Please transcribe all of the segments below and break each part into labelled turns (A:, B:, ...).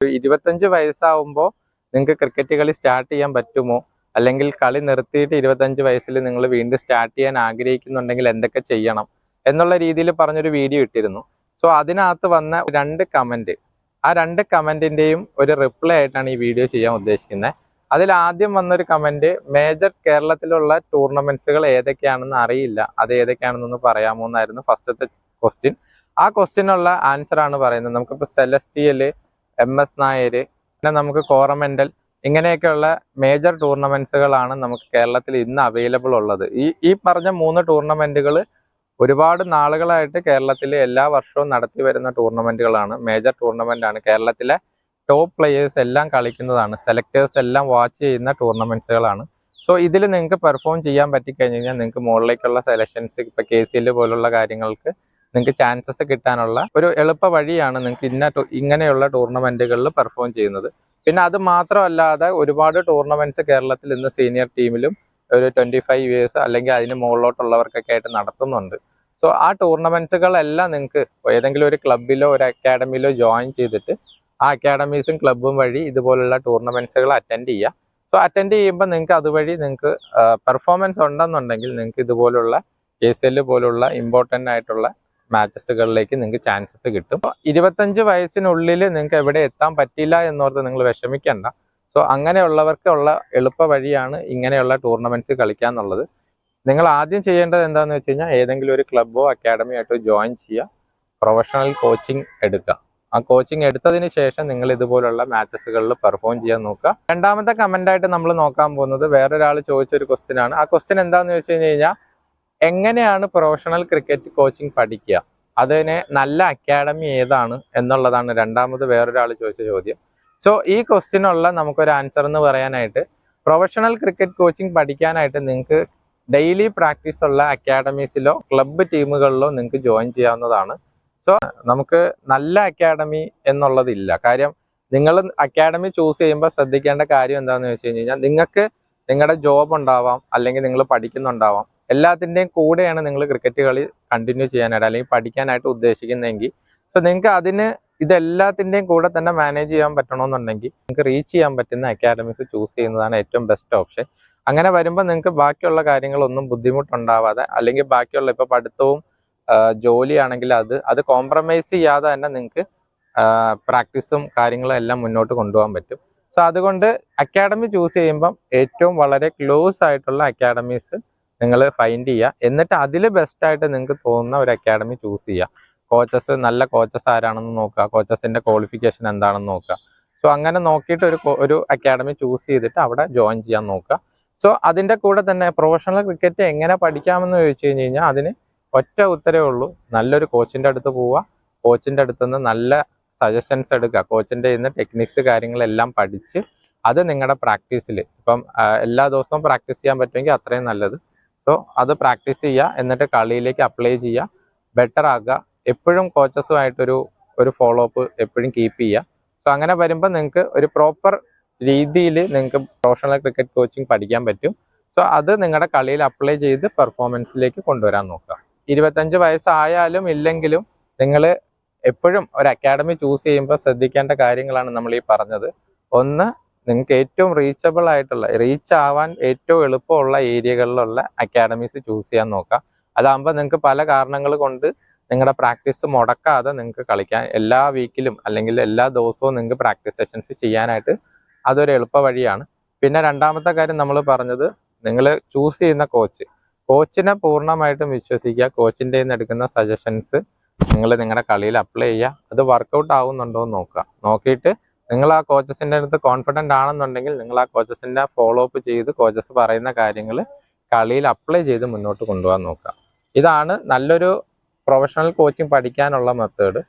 A: 25 വയസ്സാവുമ്പോൾ നിങ്ങൾക്ക് ക്രിക്കറ്റ് കളി സ്റ്റാർട്ട് ചെയ്യാൻ പറ്റുമോ, അല്ലെങ്കിൽ കളി നിർത്തിയിട്ട് 25 വയസ്സിൽ നിങ്ങൾ വീണ്ടും സ്റ്റാർട്ട് ചെയ്യാൻ ആഗ്രഹിക്കുന്നുണ്ടെങ്കിൽ എന്തൊക്കെ ചെയ്യണം എന്നുള്ള രീതിയിൽ പറഞ്ഞൊരു വീഡിയോ ഇട്ടിരുന്നു. സോ അതിനകത്ത് വന്ന 2 കമൻറ്റ്, ആ 2 കമൻറ്റിൻ്റെയും ഒരു റിപ്ലൈ ആയിട്ടാണ് ഈ വീഡിയോ ചെയ്യാൻ ഉദ്ദേശിക്കുന്നത്. അതിൽ ആദ്യം വന്നൊരു കമൻറ്റ്, മേജർ കേരളത്തിലുള്ള ടൂർണമെന്റ്സുകൾ ഏതൊക്കെയാണെന്ന് അറിയില്ല, അത് ഏതൊക്കെയാണെന്നൊന്ന് പറയാമോ എന്നായിരുന്നു ഫസ്റ്റത്തെ ക്വസ്റ്റ്യൻ. ആ ക്വസ്റ്റ്യനുള്ള ആൻസർ ആണ് പറയുന്നത്. നമുക്കിപ്പോൾ സെലസ്റ്റിയൽ, MS നായർ, പിന്നെ നമുക്ക് കോറമെന്റൽ, ഇങ്ങനെയൊക്കെയുള്ള മേജർ ടൂർണമെന്റ്സുകളാണ് നമുക്ക് കേരളത്തിൽ ഇന്ന് അവൈലബിൾ ഉള്ളത്. ഈ പറഞ്ഞ 3 ടൂർണമെന്റുകൾ ഒരുപാട് നാളുകളായിട്ട് കേരളത്തിൽ എല്ലാ വർഷവും നടത്തി വരുന്ന ടൂർണമെന്റുകളാണ്. മേജർ ടൂർണമെന്റ് ആണ്. കേരളത്തിലെ ടോപ്പ് പ്ലെയേഴ്സ് എല്ലാം കളിക്കുന്നതാണ്. സെലക്ടേഴ്സ് എല്ലാം വാച്ച് ചെയ്യുന്ന ടൂർണമെന്റ്സുകളാണ്. സോ ഇതിൽ നിങ്ങൾക്ക് പെർഫോം ചെയ്യാൻ പറ്റിക്കഴിഞ്ഞ് കഴിഞ്ഞാൽ നിങ്ങൾക്ക് മുകളിലേക്കുള്ള സെലക്ഷൻസ്, ഇപ്പോൾ KCL പോലുള്ള കാര്യങ്ങൾക്ക് നിങ്ങൾക്ക് ചാൻസസ് കിട്ടാനുള്ള ഒരു എളുപ്പ വഴിയാണ് നിങ്ങൾക്ക് ഇങ്ങനെയുള്ള ടൂർണമെന്റുകളിൽ പെർഫോം ചെയ്യുന്നത്. പിന്നെ അത് മാത്രമല്ലാതെ ഒരുപാട് ടൂർണമെന്റ്സ് കേരളത്തിൽ ഇന്ന് സീനിയർ ടീമിലും ഒരു 25 ഇയേഴ്സ് അല്ലെങ്കിൽ അതിന് മുകളിലോട്ടുള്ളവർക്കൊക്കെ ആയിട്ട് നടത്തുന്നുണ്ട്. സോ ആ ടൂർണമെന്റ്സുകളെല്ലാം നിങ്ങൾക്ക് ഏതെങ്കിലും ഒരു ക്ലബിലോ ഒരു അക്കാഡമിയിലോ ജോയിൻ ചെയ്തിട്ട് ആ അക്കാഡമീസും ക്ലബ്ബും വഴി ഇതുപോലുള്ള ടൂർണമെന്റ്സുകൾ അറ്റൻഡ് ചെയ്യുക. സോ അറ്റൻഡ് ചെയ്യുമ്പോൾ നിങ്ങൾക്ക് അതുവഴി നിങ്ങൾക്ക് പെർഫോമൻസ് ഉണ്ടെന്നുണ്ടെങ്കിൽ നിങ്ങൾക്ക് ഇതുപോലുള്ള KCL പോലുള്ള ഇമ്പോർട്ടൻ്റ് ആയിട്ടുള്ള മാച്ചസുകളിലേക്ക് നിങ്ങൾക്ക് ചാൻസസ് കിട്ടും. 25 വയസ്സിനുള്ളിൽ നിങ്ങൾക്ക് എവിടെ എത്താൻ പറ്റില്ല എന്നോർത്ത് നിങ്ങൾ വിഷമിക്കേണ്ട. സോ അങ്ങനെയുള്ളവർക്കുള്ള എളുപ്പ വഴിയാണ് ഇങ്ങനെയുള്ള ടൂർണമെന്റ്സ് കളിക്കുക എന്നുള്ളത്. നിങ്ങൾ ആദ്യം ചെയ്യേണ്ടത് എന്താണെന്ന് വെച്ച് കഴിഞ്ഞാൽ ഏതെങ്കിലും ഒരു ക്ലബ്ബോ അക്കാഡമിയോ ആയിട്ടോ ജോയിൻ ചെയ്യുക, പ്രൊഫഷണൽ കോച്ചിങ് എടുക്കുക. ആ കോച്ചിങ് എടുത്തതിന് ശേഷം നിങ്ങൾ ഇതുപോലുള്ള മാച്ചസുകളിൽ പെർഫോം ചെയ്യാൻ നോക്കുക. രണ്ടാമത്തെ കമൻ്റായിട്ട് നമ്മൾ നോക്കാൻ പോകുന്നത് വേറൊരാൾ ചോദിച്ചൊരു ക്വസ്റ്റ്യൻ ആണ്. ആ ക്വസ്റ്റ്യൻ എന്താണെന്ന് വെച്ച് കഴിഞ്ഞാൽ എങ്ങനെയാണ് പ്രൊഫഷണൽ ക്രിക്കറ്റ് കോച്ചിങ് പഠിക്കുക, അതിന് നല്ല അക്കാഡമി ഏതാണ് എന്നുള്ളതാണ് രണ്ടാമത് വേറൊരാൾ ചോദിച്ച ചോദ്യം. സോ ഈ ക്വസ്റ്റ്യനുള്ള നമുക്കൊരു ആൻസർ എന്ന് പറയാനായിട്ട്, പ്രൊഫഷണൽ ക്രിക്കറ്റ് കോച്ചിങ് പഠിക്കാനായിട്ട് നിങ്ങൾക്ക് ഡെയിലി പ്രാക്ടീസ് ഉള്ള അക്കാഡമീസിലോ ക്ലബ്ബ് ടീമുകളിലോ നിങ്ങൾക്ക് ജോയിൻ ചെയ്യാവുന്നതാണ്. സോ നമുക്ക് നല്ല അക്കാഡമി എന്നുള്ളതില്ല. കാര്യം നിങ്ങൾ അക്കാഡമി ചൂസ് ചെയ്യുമ്പോൾ ശ്രദ്ധിക്കേണ്ട കാര്യം എന്താണെന്ന് വെച്ച് കഴിഞ്ഞാൽ, നിങ്ങൾക്ക് നിങ്ങളുടെ ജോബ് ഉണ്ടാവാം, അല്ലെങ്കിൽ നിങ്ങൾ പഠിക്കുന്നുണ്ടാവാം, എല്ലാത്തിൻ്റെയും കൂടെയാണ് നിങ്ങൾ ക്രിക്കറ്റ് കളി കണ്ടിന്യൂ ചെയ്യാനായിട്ട് അല്ലെങ്കിൽ പഠിക്കാനായിട്ട് ഉദ്ദേശിക്കുന്നതെങ്കിൽ, സോ നിങ്ങൾക്ക് അതിന് ഇതെല്ലാത്തിൻ്റെയും കൂടെ തന്നെ മാനേജ് ചെയ്യാൻ പറ്റണമെന്നുണ്ടെങ്കിൽ നിങ്ങൾക്ക് റീച്ച് ചെയ്യാൻ പറ്റുന്ന അക്കാഡമീസ് ചൂസ് ചെയ്യുന്നതാണ് ഏറ്റവും ബെസ്റ്റ് ഓപ്ഷൻ. അങ്ങനെ വരുമ്പോൾ നിങ്ങൾക്ക് ബാക്കിയുള്ള കാര്യങ്ങളൊന്നും ബുദ്ധിമുട്ടുണ്ടാവാതെ, അല്ലെങ്കിൽ ബാക്കിയുള്ള ഇപ്പോൾ പഠിത്തവും ജോലിയാണെങ്കിൽ അത് കോംപ്രമൈസ് ചെയ്യാതെ തന്നെ നിങ്ങൾക്ക് പ്രാക്ടീസും കാര്യങ്ങളും എല്ലാം മുന്നോട്ട് കൊണ്ടുപോകാൻ പറ്റും. സോ അതുകൊണ്ട് അക്കാഡമി ചൂസ് ചെയ്യുമ്പം ഏറ്റവും വളരെ ക്ലോസ് ആയിട്ടുള്ള അക്കാഡമീസ് നിങ്ങൾ ഫൈൻഡ് ചെയ്യുക. എന്നിട്ട് അതിൽ ബെസ്റ്റായിട്ട് നിങ്ങൾക്ക് തോന്നുന്ന ഒരു അക്കാഡമി ചൂസ് ചെയ്യുക. നല്ല കോച്ചസ് ആരാണെന്ന് നോക്കുക, കോച്ചസിൻ്റെ ക്വാളിഫിക്കേഷൻ എന്താണെന്ന് നോക്കുക. സോ അങ്ങനെ നോക്കിയിട്ട് ഒരു അക്കാഡമി ചൂസ് ചെയ്തിട്ട് അവിടെ ജോയിൻ ചെയ്യാൻ നോക്കുക. സോ അതിൻ്റെ കൂടെ തന്നെ പ്രൊഫഷണൽ ക്രിക്കറ്റ് എങ്ങനെ പഠിക്കാമെന്ന് ചോദിച്ചു കഴിഞ്ഞാൽ അതിന് ഒറ്റ ഉത്തരവേ ഉള്ളൂ, നല്ലൊരു കോച്ചിൻ്റെ അടുത്ത് പോവുക, കോച്ചിൻ്റെ അടുത്ത് നിന്ന് നല്ല സജഷൻസ് എടുക്കുക, കോച്ചിൻ്റെ ഇന്ന് ടെക്നിക്സ് കാര്യങ്ങളെല്ലാം പഠിച്ച് അത് നിങ്ങളുടെ പ്രാക്ടീസിൽ ഇപ്പം എല്ലാ ദിവസവും പ്രാക്ടീസ് ചെയ്യാൻ പറ്റുമെങ്കിൽ അത്രയും നല്ലത്. സോ അത് പ്രാക്ടീസ് ചെയ്യുക, എന്നിട്ട് കളിയിലേക്ക് അപ്ലൈ ചെയ്യുക, ബെറ്റർ ആക്കുക. എപ്പോഴും കോച്ചസുമായിട്ടൊരു ഫോളോ അപ്പ് എപ്പോഴും കീപ്പ് ചെയ്യുക. സോ അങ്ങനെ വരുമ്പോൾ നിങ്ങൾക്ക് ഒരു പ്രോപ്പർ രീതിയിൽ നിങ്ങൾക്ക് പ്രൊഫഷണൽ ക്രിക്കറ്റ് കോച്ചിങ് പഠിക്കാൻ പറ്റും. സോ അത് നിങ്ങളുടെ കളിയിൽ അപ്ലൈ ചെയ്ത് പെർഫോമൻസിലേക്ക് കൊണ്ടുവരാൻ നോക്കുക. 25 വയസ്സായാലും ഇല്ലെങ്കിലും നിങ്ങൾ എപ്പോഴും ഒരു അക്കാഡമി ചൂസ് ചെയ്യുമ്പോൾ ശ്രദ്ധിക്കേണ്ട കാര്യങ്ങളാണ് നമ്മൾ ഈ പറഞ്ഞത്. ഒന്ന്, നിങ്ങൾക്ക് ഏറ്റവും റീച്ച് ആവാൻ ഏറ്റവും എളുപ്പമുള്ള ഏരിയകളിലുള്ള അക്കാഡമീസ് ചൂസ് ചെയ്യാൻ നോക്കുക. അതാകുമ്പോൾ നിങ്ങൾക്ക് പല കാരണങ്ങൾ കൊണ്ട് നിങ്ങളുടെ പ്രാക്ടീസ് മുടക്കാതെ നിങ്ങൾക്ക് കളിക്കാൻ എല്ലാ വീക്കിലും അല്ലെങ്കിൽ എല്ലാ ദിവസവും നിങ്ങൾക്ക് പ്രാക്ടീസ് സെഷൻസ് ചെയ്യാനായിട്ട് അതൊരു എളുപ്പ വഴിയാണ്. പിന്നെ രണ്ടാമത്തെ കാര്യം നമ്മൾ പറഞ്ഞത്, നിങ്ങൾ ചൂസ് ചെയ്യുന്ന കോച്ചിനെ പൂർണ്ണമായിട്ടും വിശ്വസിക്കുക. കോച്ചിൻ്റെ നിന്ന് എടുക്കുന്ന സജഷൻസ് നിങ്ങൾ നിങ്ങളുടെ കളിയിൽ അപ്ലൈ ചെയ്യുക. അത് വർക്കൗട്ട് ആവുന്നുണ്ടോ എന്ന് നോക്കുക. നോക്കിയിട്ട് നിങ്ങൾ ആ കോച്ചസിൻ്റെ അടുത്ത് കോൺഫിഡൻ്റ് ആണെന്നുണ്ടെങ്കിൽ നിങ്ങൾ ആ കോച്ചസിൻ്റെ ഫോളോ അപ്പ് ചെയ്ത് കോച്ചസ് പറയുന്ന കാര്യങ്ങൾ കളിയിൽ അപ്ലൈ ചെയ്ത് മുന്നോട്ട് കൊണ്ടുപോകാൻ നോക്കുക. ഇതാണ് നല്ലൊരു പ്രൊഫഷണൽ കോച്ചിങ് പഠിക്കാനുള്ള മെത്തേഡ്.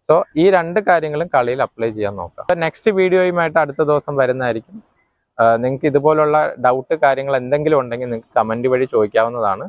A: സോ ഈ 2 കാര്യങ്ങളും കളിയിൽ അപ്ലൈ ചെയ്യാൻ നോക്കുക. അപ്പോൾ നെക്സ്റ്റ് വീഡിയോയുമായിട്ട് അടുത്ത ദിവസം വരുന്നതായിരിക്കും. നിങ്ങൾക്ക് ഇതുപോലുള്ള ഡൗട്ട് കാര്യങ്ങൾ എന്തെങ്കിലും ഉണ്ടെങ്കിൽ നിങ്ങൾക്ക് കമൻറ്റ് വഴി ചോദിക്കാവുന്നതാണ്.